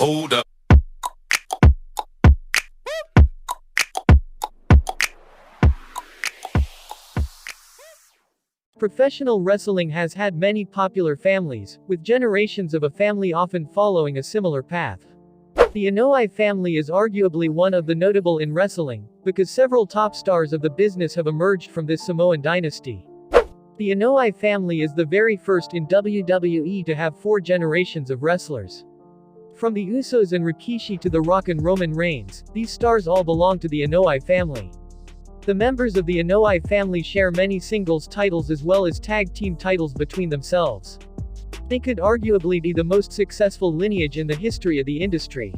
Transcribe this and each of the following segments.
Hold up. Professional wrestling has had many popular families, with generations of a family often following a similar path. The Anoa'i family is arguably one of the notable in wrestling, because several top stars of the business have emerged from this Samoan dynasty. The Anoa'i family is the very first in WWE to have 4 generations of wrestlers. From the Usos and Rikishi to The Rock and Roman Reigns, these stars all belong to the Anoa'i family. The members of the Anoa'i family share many singles titles as well as tag team titles between themselves. They could arguably be the most successful lineage in the history of the industry.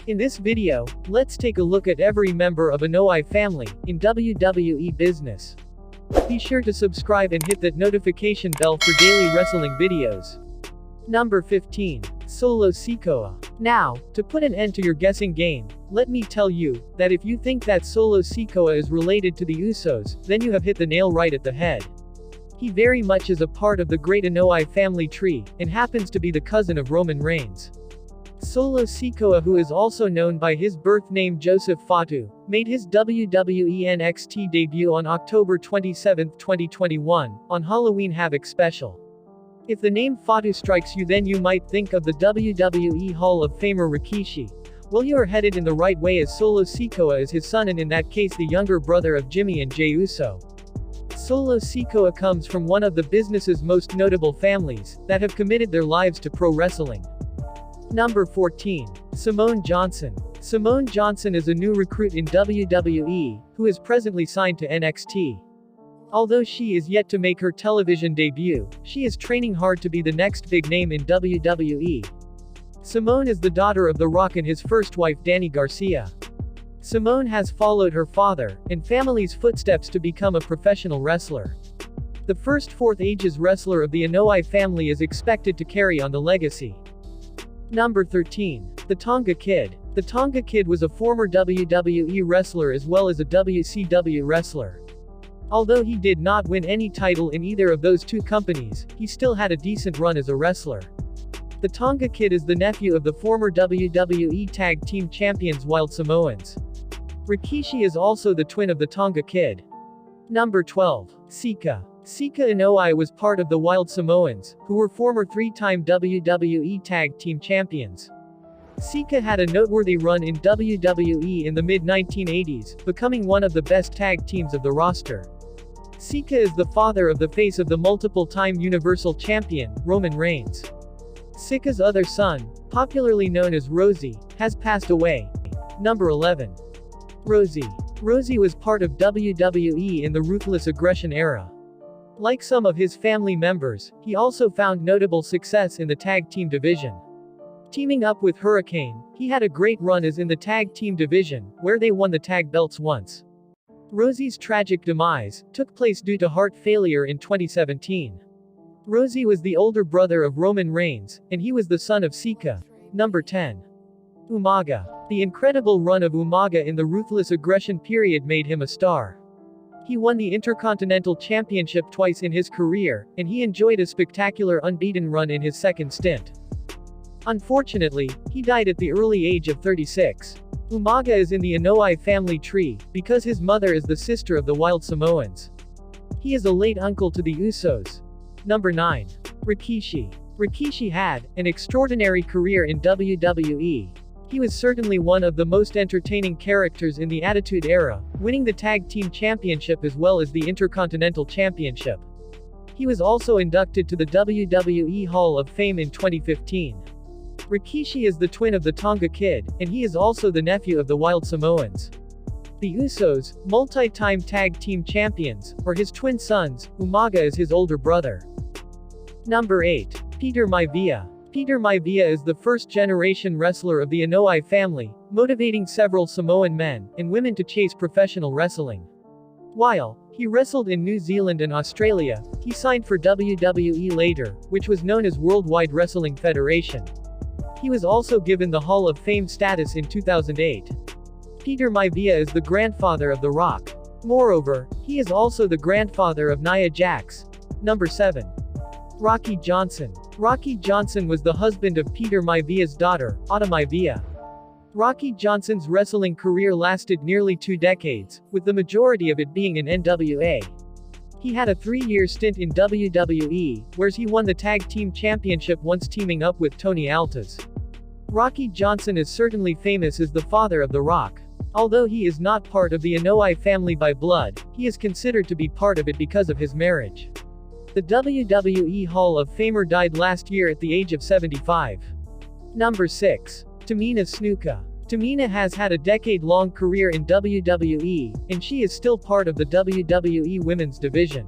In this video, let's take a look at every member of Anoa'i family in WWE business. Be sure to subscribe and hit that notification bell for daily wrestling videos. Number 15. Solo Sikoa. Now, to put an end to your guessing game, let me tell you that if you think that Solo Sikoa is related to the Usos, then you have hit the nail right at the head. He very much is a part of the great Anoa'i family tree, and happens to be the cousin of Roman Reigns. Solo Sikoa, who is also known by his birth name Joseph Fatu, made his WWE NXT debut on October 27, 2021, on Halloween Havoc Special. If the name Fatu strikes you, then you might think of the WWE Hall of Famer Rikishi. Well, you are headed in the right way, as Solo Sikoa is his son, and in that case the younger brother of Jimmy and Jey Uso. Solo Sikoa comes from one of the business's most notable families, that have committed their lives to pro wrestling. Number 14. Simone Johnson. Simone Johnson is a new recruit in WWE, who is presently signed to NXT. Although she is yet to make her television debut, she is training hard to be the next big name in WWE. Simone is the daughter of The Rock and his first wife Dany Garcia. Simone has followed her father and family's footsteps to become a professional wrestler. The first fourth ages wrestler of the Anoa'i family is expected to carry on the legacy. Number 13. The Tonga Kid. The Tonga Kid was a former WWE wrestler as well as a WCW wrestler. Although he did not win any title in either of those two companies, he still had a decent run as a wrestler. The Tonga Kid is the nephew of the former WWE Tag Team Champions Wild Samoans. Rikishi is also the twin of the Tonga Kid. Number 12. Sika. Sika Anoa'i was part of the Wild Samoans, who were former 3-time WWE Tag Team Champions. Sika had a noteworthy run in WWE in the mid-1980s, becoming one of the best tag teams of the roster. Sika is the father of the face of the multiple-time Universal Champion, Roman Reigns. Sika's other son, popularly known as Rosey, has passed away. Number 11. Rosey. Rosey was part of WWE in the Ruthless Aggression era. Like some of his family members, he also found notable success in the tag team division. Teaming up with Hurricane, he had a great run as in the tag team division, where they won the tag belts once. Rosey's tragic demise took place due to heart failure in 2017. Rosey was the older brother of Roman Reigns, and he was the son of Sika. Number 10. Umaga. The incredible run of Umaga in the Ruthless Aggression period made him a star. He won the Intercontinental Championship twice in his career, and he enjoyed a spectacular unbeaten run in his second stint. Unfortunately, he died at the early age of 36. Umaga is in the Anoa'i family tree, because his mother is the sister of the Wild Samoans. He is a late uncle to the Usos. Number 9. Rikishi. Rikishi had an extraordinary career in WWE. He was certainly one of the most entertaining characters in the Attitude Era, winning the Tag Team Championship as well as the Intercontinental Championship. He was also inducted to the WWE Hall of Fame in 2015. Rikishi is the twin of the Tonga Kid, and he is also the nephew of the Wild Samoans. The Usos, multi-time tag team champions, are his twin sons. Umaga is his older brother. Number 8. Peter Maivia. Peter Maivia is the first-generation wrestler of the Anoa'i family, motivating several Samoan men and women to chase professional wrestling. While he wrestled in New Zealand and Australia, he signed for WWE later, which was known as Worldwide Wrestling Federation. He was also given the Hall of Fame status in 2008. Peter Maivia is the grandfather of The Rock. Moreover, he is also the grandfather of Nia Jax. Number 7. Rocky Johnson. Rocky Johnson was the husband of Peter Maivia's daughter, Maivia. Rocky Johnson's wrestling career lasted nearly 2 decades, with the majority of it being in NWA. He had a 3-year stint in WWE, where he won the Tag Team Championship once teaming up with Tony Altas. Rocky Johnson is certainly famous as the father of The Rock. Although he is not part of the Anoa'i family by blood, he is considered to be part of it because of his marriage. The WWE Hall of Famer died last year at the age of 75. Number 6. Tamina Snuka. Tamina has had a decade-long career in WWE, and she is still part of the WWE Women's division.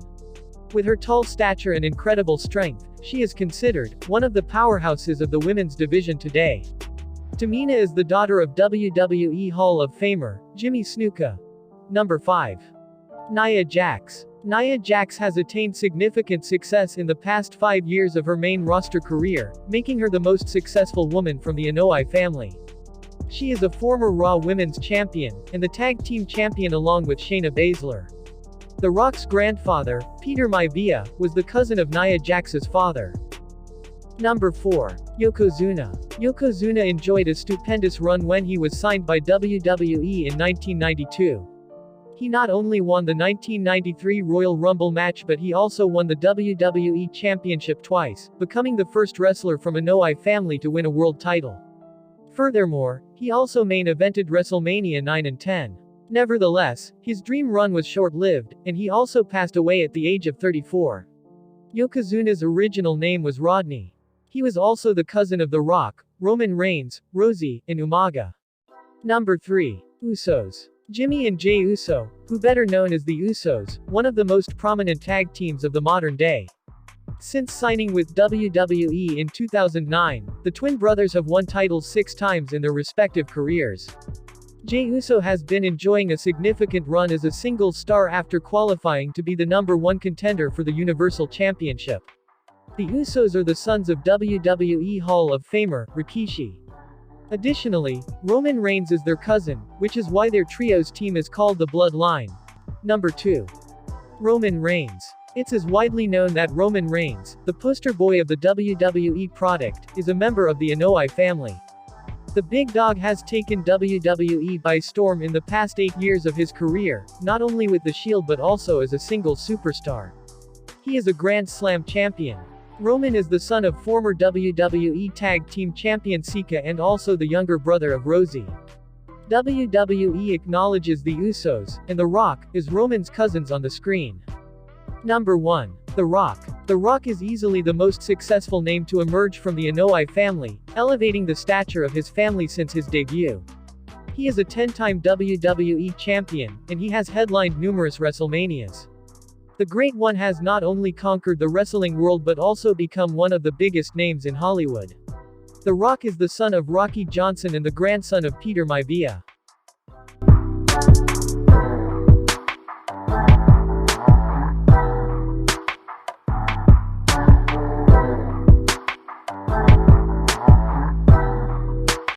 With her tall stature and incredible strength, she is considered one of the powerhouses of the women's division today. Tamina is the daughter of WWE Hall of Famer Jimmy Snuka. Number 5. Nia Jax. Nia Jax has attained significant success in the past 5 years of her main roster career, making her the most successful woman from the Anoa'i family. She is a former Raw Women's Champion, and the Tag Team Champion along with Shayna Baszler. The Rock's grandfather, Peter Maivia, was the cousin of Nia Jax's father. Number 4. Yokozuna. Yokozuna enjoyed a stupendous run when he was signed by WWE in 1992. He not only won the 1993 Royal Rumble match but he also won the WWE Championship twice, becoming the first wrestler from Anoa'i family to win a world title. Furthermore, he also main evented WrestleMania 9 and 10. Nevertheless, his dream run was short-lived, and he also passed away at the age of 34. Yokozuna's original name was Rodney. He was also the cousin of The Rock, Roman Reigns, Rosey, and Umaga. Number 3. Usos. Jimmy and Jey Uso, who better known as the Usos, one of the most prominent tag teams of the modern day. Since signing with WWE in 2009, the twin brothers have won titles 6 times in their respective careers. Jey Uso has been enjoying a significant run as a single star after qualifying to be the number 1 contender for the Universal Championship. The Usos are the sons of WWE Hall of Famer Rikishi. Additionally, Roman Reigns is their cousin, which is why their trios team is called the Bloodline. Number 2. Roman Reigns. It's as widely known that Roman Reigns, the poster boy of the WWE product, is a member of the Anoa'i family. The big dog has taken WWE by storm in the past 8 years of his career, not only with the Shield but also as a single superstar. He is a Grand Slam champion. Roman is the son of former WWE Tag Team Champion Sika and also the younger brother of Rosey. WWE acknowledges the Usos, and The Rock, as Roman's cousins on the screen. Number 1. The Rock. The Rock is easily the most successful name to emerge from the Anoa'i family, elevating the stature of his family since his debut. He is a 10-time WWE champion, and he has headlined numerous WrestleManias. The Great One has not only conquered the wrestling world but also become one of the biggest names in Hollywood. The Rock is the son of Rocky Johnson and the grandson of Peter Maivia.